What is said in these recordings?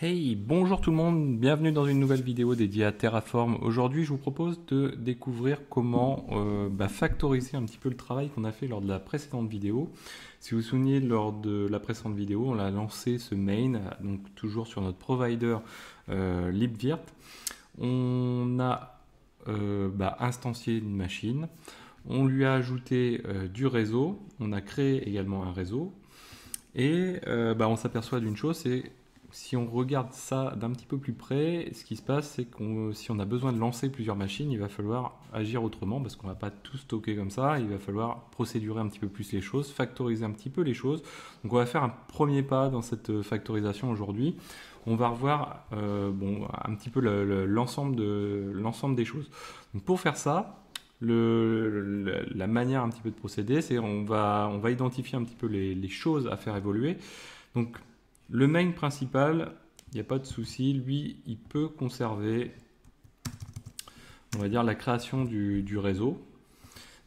Hey, bonjour tout le monde, bienvenue dans une nouvelle vidéo dédiée à Terraform. Aujourd'hui, je vous propose de découvrir comment factoriser un petit peu le travail qu'on a fait lors de la précédente vidéo. Si vous vous souvenez, lors de la précédente vidéo, on a lancé ce main, donc toujours sur notre provider libvirt. On a instancié une machine, on lui a ajouté du réseau, on a créé également un réseau, et on s'aperçoit d'une chose, c'est si on regarde ça d'un petit peu plus près, ce qui se passe, c'est que si on a besoin de lancer plusieurs machines, il va falloir agir autrement parce qu'on ne va pas tout stocker comme ça. Il va falloir procédurer un petit peu plus les choses, factoriser un petit peu les choses. Donc on va faire un premier pas dans cette factorisation aujourd'hui. On va revoir un petit peu l'ensemble des choses. Donc pour faire ça, la manière un petit peu de procéder, c'est on va identifier un petit peu les choses à faire évoluer. Donc le main principal, il n'y a pas de souci, lui, il peut conserver, on va dire, la création du réseau.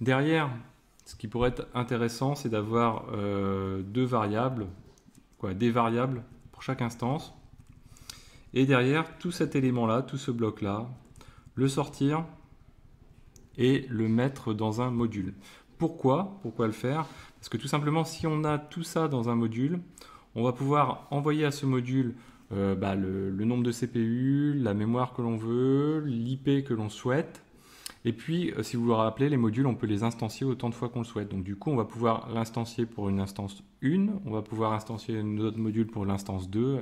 Derrière, ce qui pourrait être intéressant, c'est d'avoir des variables pour chaque instance. Et derrière, tout cet élément-là, tout ce bloc-là, le sortir et le mettre dans un module. Pourquoi le faire? Parce que tout simplement, si on a tout ça dans un module, on va pouvoir envoyer à ce module le nombre de CPU, la mémoire que l'on veut, l'IP que l'on souhaite. Et puis, si vous vous rappelez, les modules, on peut les instancier autant de fois qu'on le souhaite. Donc du coup, on va pouvoir l'instancier pour une instance 1, on va pouvoir instancier un autre module pour l'instance 2,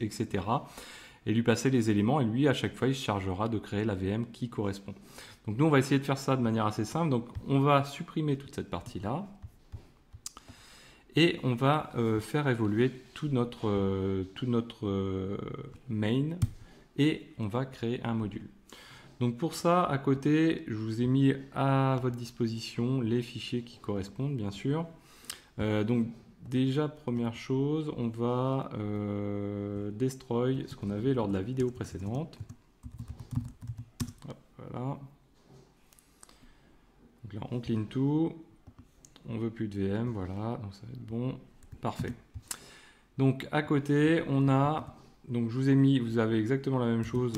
etc. Et lui passer les éléments, et lui, à chaque fois, il se chargera de créer la VM qui correspond. Donc nous, on va essayer de faire ça de manière assez simple. Donc on va supprimer toute cette partie-là. Et on va faire évoluer tout notre main et on va créer un module. Donc pour ça, à côté, je vous ai mis à votre disposition les fichiers qui correspondent, bien sûr. Donc déjà, première chose, on va destroy ce qu'on avait lors de la vidéo précédente. Hop, voilà. Donc là, on clean tout. On veut plus de VM, voilà, donc ça va être bon, parfait. Donc à côté, on a, donc je vous ai mis, vous avez exactement la même chose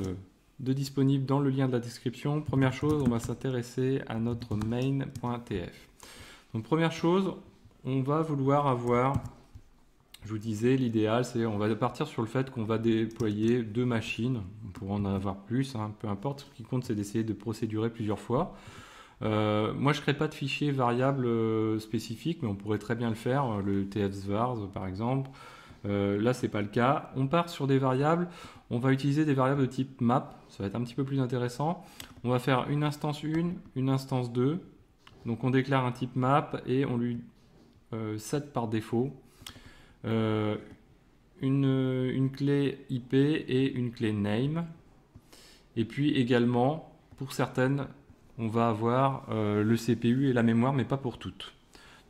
de disponible dans le lien de la description. Première chose, on va s'intéresser à notre main.tf. Donc première chose, on va vouloir avoir, je vous disais, l'idéal, c'est on va partir sur le fait qu'on va déployer 2 machines. On pourra en avoir plus, hein, peu importe. Ce qui compte, c'est d'essayer de procédurer plusieurs fois. Moi, je ne crée pas de fichier variable spécifique, mais on pourrait très bien le faire, le tfsvars par exemple. Là, ce n'est pas le cas. On part sur des variables. On va utiliser des variables de type map. Ça va être un petit peu plus intéressant. On va faire une instance 1, une instance 2. Donc, on déclare un type map et on lui set par défaut une clé IP et une clé name. Et puis également, pour certaines, on va avoir le CPU et la mémoire, mais pas pour toutes.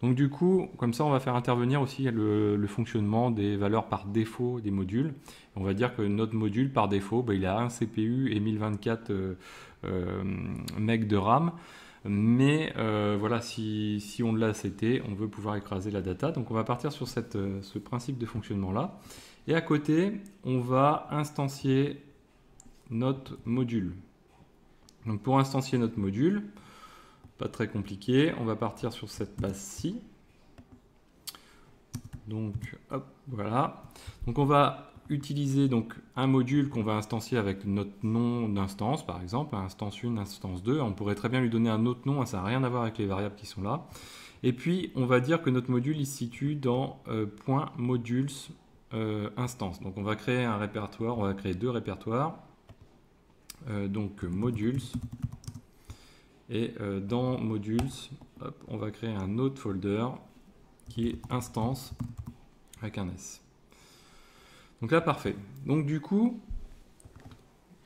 Donc du coup, comme ça, on va faire intervenir aussi le fonctionnement des valeurs par défaut des modules. On va dire que notre module, par défaut, il a un CPU et 1024 MB de RAM. Mais voilà, si on l'a accepté, on veut pouvoir écraser la data. Donc on va partir sur ce principe de fonctionnement-là. Et à côté, on va instancier notre module. Donc pour instancier notre module, pas très compliqué, on va partir sur cette base-ci. Donc hop, voilà. Donc on va utiliser donc un module qu'on va instancier avec notre nom d'instance, par exemple, instance 1, instance 2. On pourrait très bien lui donner un autre nom, ça n'a rien à voir avec les variables qui sont là. Et puis on va dire que notre module il se situe dans .modules instance. Donc on va créer un répertoire, on va créer 2 répertoires. Donc modules et dans modules hop, on va créer un autre folder qui est instance avec un S. Donc là parfait. Donc du coup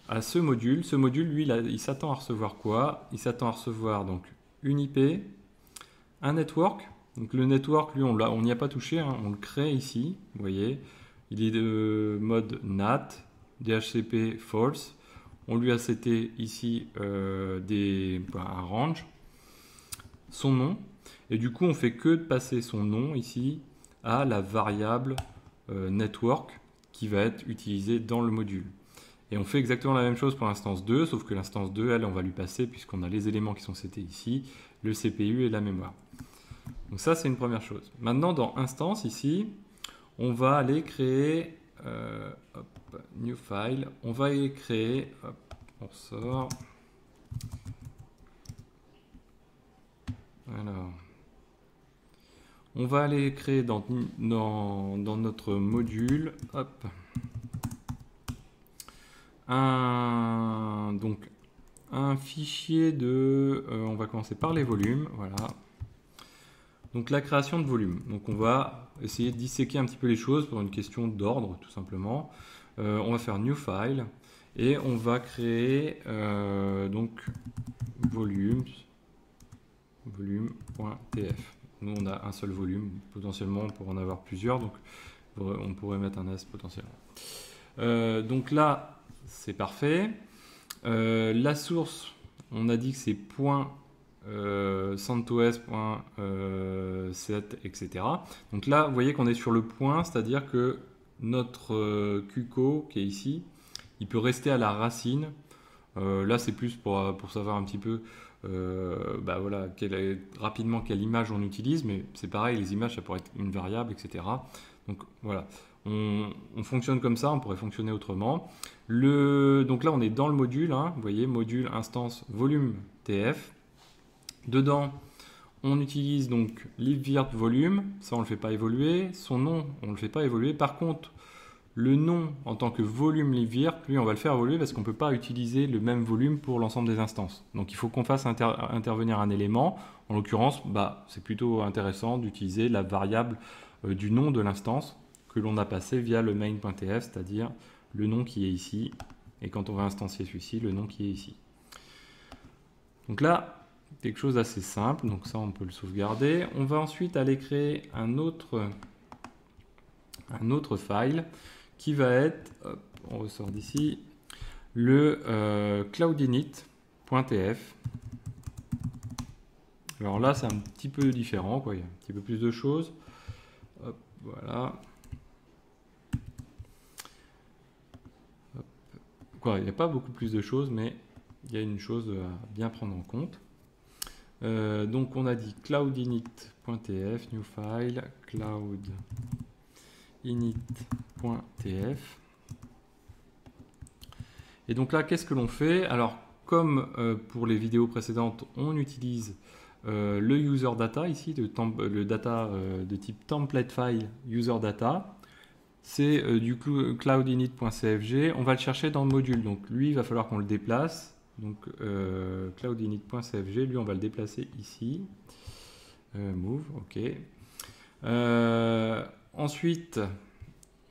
à ce module lui il s'attend à recevoir quoi? Il s'attend à recevoir donc une IP, un network. Donc le network lui on n'y a pas touché, hein, on le crée ici, vous voyez, il est de mode NAT, DHCP false. On lui a seté ici un range, son nom, et du coup on fait que de passer son nom ici à la variable network qui va être utilisée dans le module. Et on fait exactement la même chose pour l'instance 2, sauf que l'instance 2, elle, on va lui passer, puisqu'on a les éléments qui sont setés ici, le CPU et la mémoire. Donc ça, c'est une première chose. Maintenant, dans instance, ici, on va aller créer, new file, on va aller créer, hop, on sort. Alors, on va aller créer dans notre module, hop, un fichier de, on va commencer par les volumes, voilà. Donc la création de volume. Donc on va essayer de disséquer un petit peu les choses pour une question d'ordre, tout simplement. On va faire new file et on va créer donc volume.tf. Nous on a un seul volume, potentiellement on pourrait en avoir plusieurs, donc on pourrait mettre un S potentiellement. Donc là c'est parfait. La source, on a dit que c'est .CentOS.set, etc. Donc là, vous voyez qu'on est sur le point, c'est-à-dire que notre QCO qui est ici, il peut rester à la racine. Là, c'est plus pour savoir un petit peu voilà, rapidement quelle image on utilise, mais c'est pareil, les images, ça pourrait être une variable, etc. Donc voilà, on fonctionne comme ça, on pourrait fonctionner autrement. Donc là, on est dans le module, hein, vous voyez, module instance volume TF. Dedans, on utilise donc libvirt volume, ça on ne le fait pas évoluer. Son nom, on ne le fait pas évoluer. Par contre, le nom en tant que volume libvirt, lui on va le faire évoluer parce qu'on ne peut pas utiliser le même volume pour l'ensemble des instances. Donc il faut qu'on fasse intervenir un élément. En l'occurrence, c'est plutôt intéressant d'utiliser la variable du nom de l'instance que l'on a passé via le main.tf, c'est-à-dire le nom qui est ici. Et quand on va instancier celui-ci, le nom qui est ici. Donc là, quelque chose d'assez simple, donc ça on peut le sauvegarder. On va ensuite aller créer un autre file qui va être, hop, on ressort d'ici, le cloudinit.tf. Alors là c'est un petit peu différent, quoi. Il y a un petit peu plus de choses. Hop, voilà. Hop. Quoi, il n'y a pas beaucoup plus de choses, mais il y a une chose à bien prendre en compte. Donc on a dit cloudinit.tf, new file, cloudinit.tf. Et donc là, qu'est-ce que l'on fait? Alors, comme pour les vidéos précédentes, on utilise le user data ici, le data de type template file user data. C'est du cloudinit.cfg. On va le chercher dans le module. Donc lui, il va falloir qu'on le déplace. Donc cloudinit.cfg, lui on va le déplacer ici. Move, ok. Ensuite,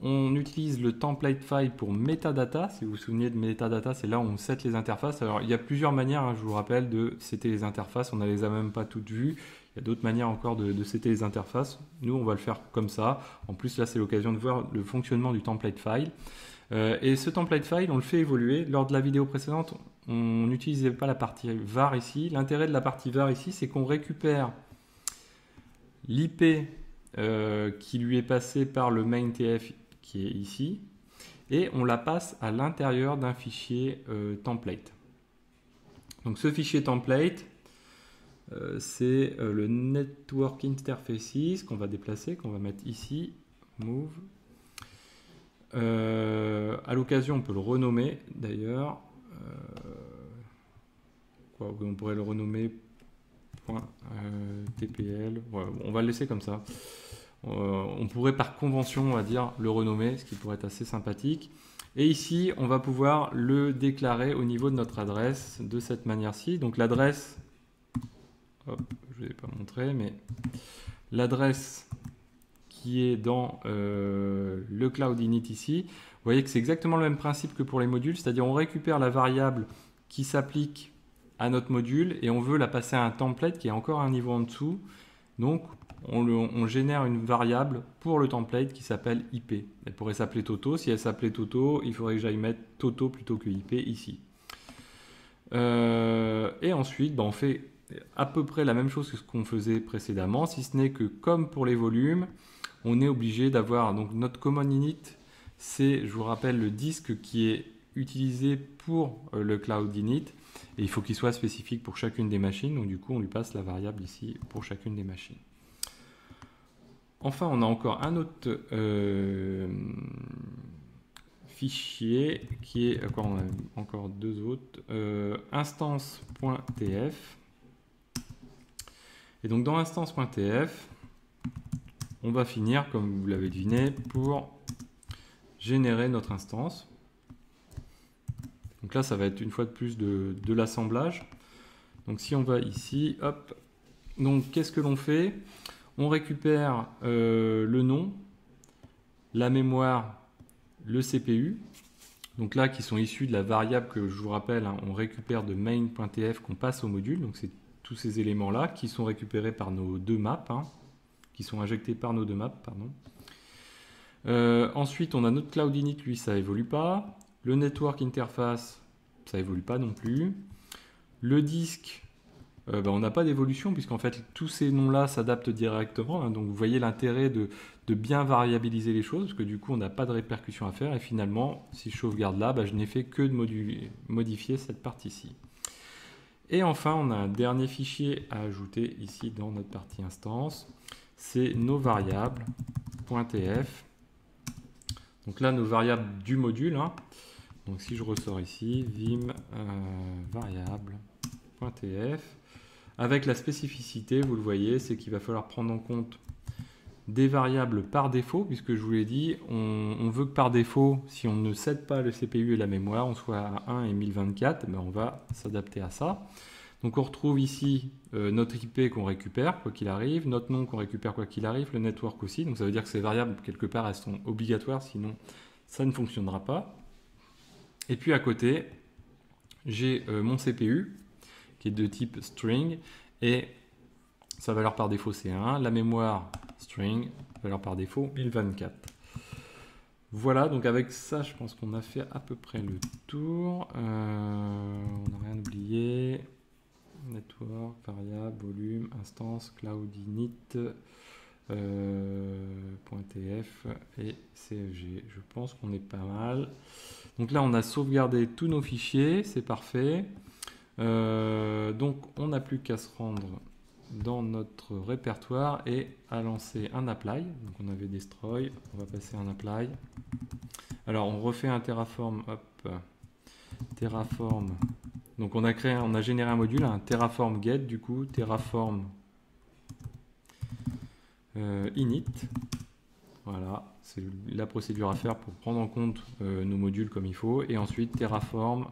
on utilise le template file pour metadata. Si vous vous souvenez de metadata, c'est là où on set les interfaces. Alors il y a plusieurs manières, hein, je vous rappelle, de setter les interfaces. On ne les a même pas toutes vues. Il y a d'autres manières encore de setter les interfaces. Nous, on va le faire comme ça. En plus, là, c'est l'occasion de voir le fonctionnement du template file. Et ce template file, on le fait évoluer. Lors de la vidéo précédente, on n'utilisait pas la partie var ici. L'intérêt de la partie var ici, c'est qu'on récupère l'IP qui lui est passé par le main.tf qui est ici et on la passe à l'intérieur d'un fichier template. Donc ce fichier template, c'est le network interfaces qu'on va déplacer, qu'on va mettre ici, move. À l'occasion, on peut le renommer d'ailleurs. On pourrait le renommer .tpl. Ouais, on va le laisser comme ça. On pourrait par convention, on va dire, le renommer, ce qui pourrait être assez sympathique. Et ici, on va pouvoir le déclarer au niveau de notre adresse de cette manière-ci. Donc l'adresse, je ne vais pas montrer, mais l'adresse qui est dans le cloudinit ici, vous voyez que c'est exactement le même principe que pour les modules, c'est-à-dire on récupère la variable qui s'applique à notre module et on veut la passer à un template qui est encore un niveau en dessous. Donc on génère une variable pour le template qui s'appelle IP. Elle pourrait s'appeler Toto. Si elle s'appelait Toto, il faudrait que j'aille mettre Toto plutôt que IP ici. Et ensuite, on fait à peu près la même chose que ce qu'on faisait précédemment, si ce n'est que comme pour les volumes, on est obligé d'avoir donc notre common init, c'est, je vous rappelle, le disque qui est utilisé pour le Cloud Init. Et il faut qu'il soit spécifique pour chacune des machines. Donc du coup, on lui passe la variable ici pour chacune des machines. Enfin, on a encore un autre fichier qui est, on a encore deux autres, instance.tf. Et donc dans instance.tf, on va finir, comme vous l'avez deviné, pour générer notre instance. Donc là, ça va être une fois de plus de l'assemblage. Donc si on va ici, hop, donc qu'est-ce que l'on fait? On récupère le nom, la mémoire, le CPU. Donc là, qui sont issus de la variable que je vous rappelle, hein, on récupère de main.tf qu'on passe au module. Donc c'est tous ces éléments-là qui sont récupérés par nos deux maps, hein, qui sont injectés par nos deux maps, pardon. Ensuite, on a notre Cloud Init, lui, ça évolue pas. Le Network Interface, ça évolue pas non plus. Le disque, on n'a pas d'évolution, puisqu'en fait, tous ces noms-là s'adaptent directement. Hein, donc, vous voyez l'intérêt de bien variabiliser les choses, parce que du coup, on n'a pas de répercussion à faire. Et finalement, si je sauvegarde là, je n'ai fait que de modifier cette partie-ci. Et enfin, on a un dernier fichier à ajouter ici dans notre partie instance. C'est nos variables.tf. Donc là, nos variables du module. Hein. Donc si je ressors ici, vim variable.tf. Avec la spécificité, vous le voyez, c'est qu'il va falloir prendre en compte des variables par défaut, puisque je vous l'ai dit, on veut que par défaut, si on ne cède pas le CPU et la mémoire, on soit à 1 et 1024, on va s'adapter à ça. Donc on retrouve ici notre IP qu'on récupère, quoi qu'il arrive, notre nom qu'on récupère quoi qu'il arrive, le network aussi. Donc ça veut dire que ces variables, quelque part, elles sont obligatoires, sinon ça ne fonctionnera pas. Et puis à côté, j'ai mon CPU, qui est de type string, et sa valeur par défaut c'est 1, la mémoire string, valeur par défaut 1024. Voilà, donc avec ça, je pense qu'on a fait à peu près le tour. On n'a rien oublié. Network, variable, volume, instance, cloud init, .tf et CFG. Je pense qu'on est pas mal. Donc là, on a sauvegardé tous nos fichiers, c'est parfait. Donc on n'a plus qu'à se rendre dans notre répertoire et à lancer un apply. Donc on avait destroy, on va passer un apply. Alors on refait un Terraform, hop, Terraform. Donc on a généré un module, un Terraform get, du coup Terraform init. Voilà, c'est la procédure à faire pour prendre en compte nos modules comme il faut. Et ensuite Terraform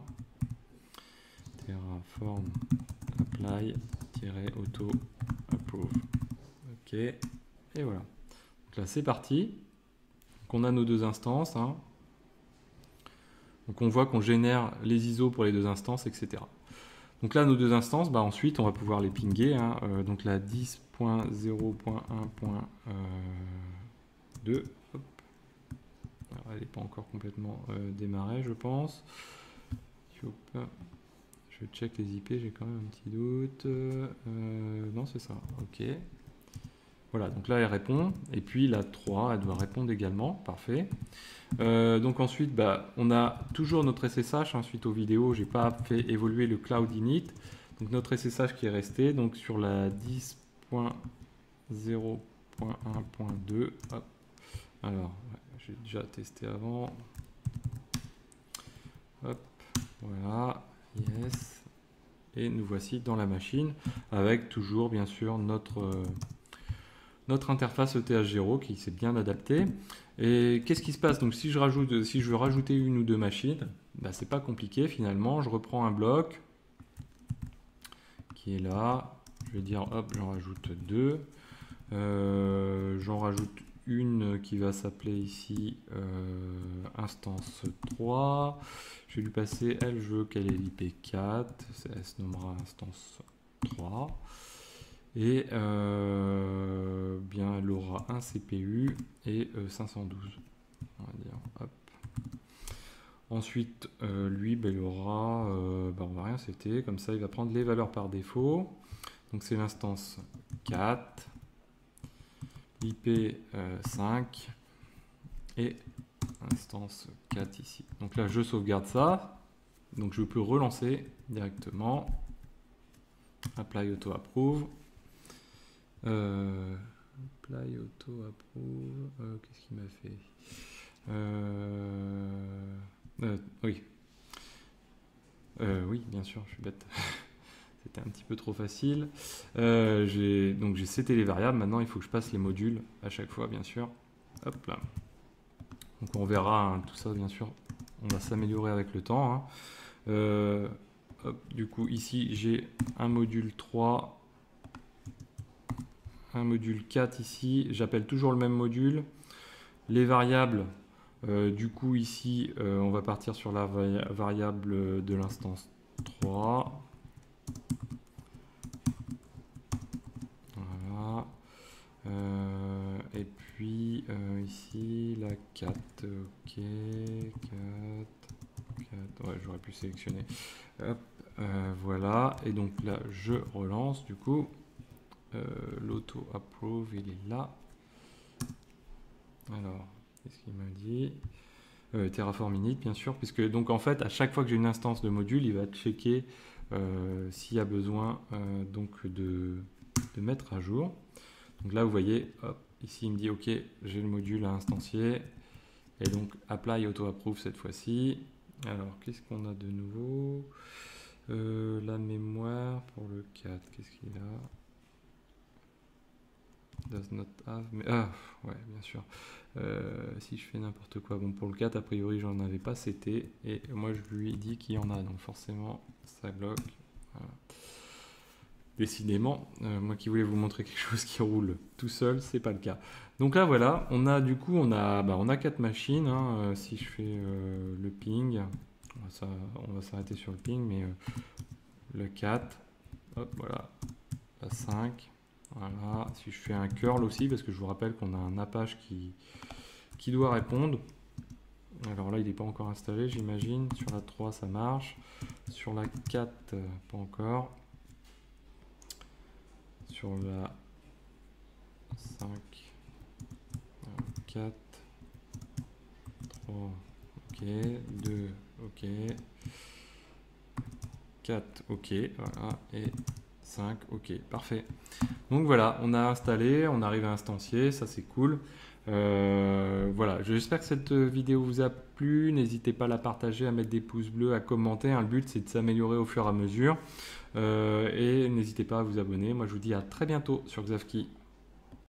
apply-auto approve. Ok, et voilà. Donc là c'est parti. Donc on a nos deux instances. Hein. Donc on voit qu'on génère les ISO pour les deux instances, etc. Donc là, nos deux instances, ensuite, on va pouvoir les pinguer. Hein. Donc la 10.0.1.2. Elle n'est pas encore complètement démarrée, je pense. Je check les IP, j'ai quand même un petit doute. Non, c'est ça. Ok. Voilà, donc là, elle répond. Et puis la 3, elle doit répondre également. Parfait. Donc ensuite, on a toujours notre SSH. Hein, suite aux vidéos, j'ai pas fait évoluer le Cloud Init. Donc notre SSH qui est resté. Donc sur la 10.0.1.2. Alors, j'ai déjà testé avant. Hop, voilà. Yes. Et nous voici dans la machine avec toujours, bien sûr, notre interface ETH0 qui s'est bien adaptée. Et qu'est-ce qui se passe? Donc si je veux rajouter une ou deux machines, c'est pas compliqué finalement. Je reprends un bloc qui est là. Je vais dire hop, j'en rajoute deux. J'en rajoute une qui va s'appeler ici instance 3. Je vais lui passer, elle, je veux qu'elle ait l'IP 4. Elle se nommera instance 3. Et bien, elle aura un CPU et 512. On va dire, hop. Ensuite, lui, il aura, on va rien setter, comme ça, il va prendre les valeurs par défaut. Donc c'est l'instance 4, IP 5 et instance 4 ici. Donc là, je sauvegarde ça. Donc je peux relancer directement. Apply auto approve. Apply auto approve. Qu'est-ce qu'il m'a fait? Oui. Oui, bien sûr, je suis bête. C'était un petit peu trop facile. Donc j'ai seté les variables. Maintenant, il faut que je passe les modules à chaque fois, bien sûr. Hop là. Donc on verra hein, tout ça, bien sûr. On va s'améliorer avec le temps. Hein. Hop, du coup, ici, j'ai un module 3, un module 4 ici. J'appelle toujours le même module. Les variables, du coup, ici, on va partir sur la variable de l'instance 3. Voilà. Et puis, ici, la 4. Ok, 4. Ouais, j'aurais pu sélectionner. Hop, voilà. Et donc là, je relance du coup. L'auto approve, il est là. Alors, qu'est-ce qu'il m'a dit? Terraform init, bien sûr, puisque donc en fait, à chaque fois que j'ai une instance de module, il va checker s'il y a besoin donc de mettre à jour. Donc là, vous voyez, hop, ici, il me dit OK, j'ai le module à instancier. Et donc, apply auto approve cette fois-ci. Alors, qu'est-ce qu'on a de nouveau? La mémoire pour le 4, qu'est-ce qu'il a? Does not have. Mais, ah, ouais, bien sûr. Si je fais n'importe quoi. Bon, pour le 4, a priori, j'en avais pas CT. Et moi, je lui ai dit qu'il y en a. Donc, forcément, ça bloque. Voilà. Décidément, moi qui voulais vous montrer quelque chose qui roule tout seul, c'est pas le cas. Donc là, voilà, on a du coup, on a 4 machines. Hein. Si je fais le ping, on va s'arrêter sur le ping, mais le 4, hop, voilà, la 5, voilà. Si je fais un curl aussi, parce que je vous rappelle qu'on a un Apache qui doit répondre. Alors là, il n'est pas encore installé, j'imagine. Sur la 3, ça marche. Sur la 4, pas encore. Sur la 5, 4, 3, ok, 2, ok, 4, ok, voilà, et 5, ok, parfait. Donc voilà, on a installé, on arrive à instancier, ça c'est cool. Voilà, j'espère que cette vidéo vous a plu. N'hésitez pas à la partager, à mettre des pouces bleus, à commenter. Hein, le but c'est de s'améliorer au fur et à mesure. Et n'hésitez pas à vous abonner. Moi je vous dis à très bientôt sur Xavki.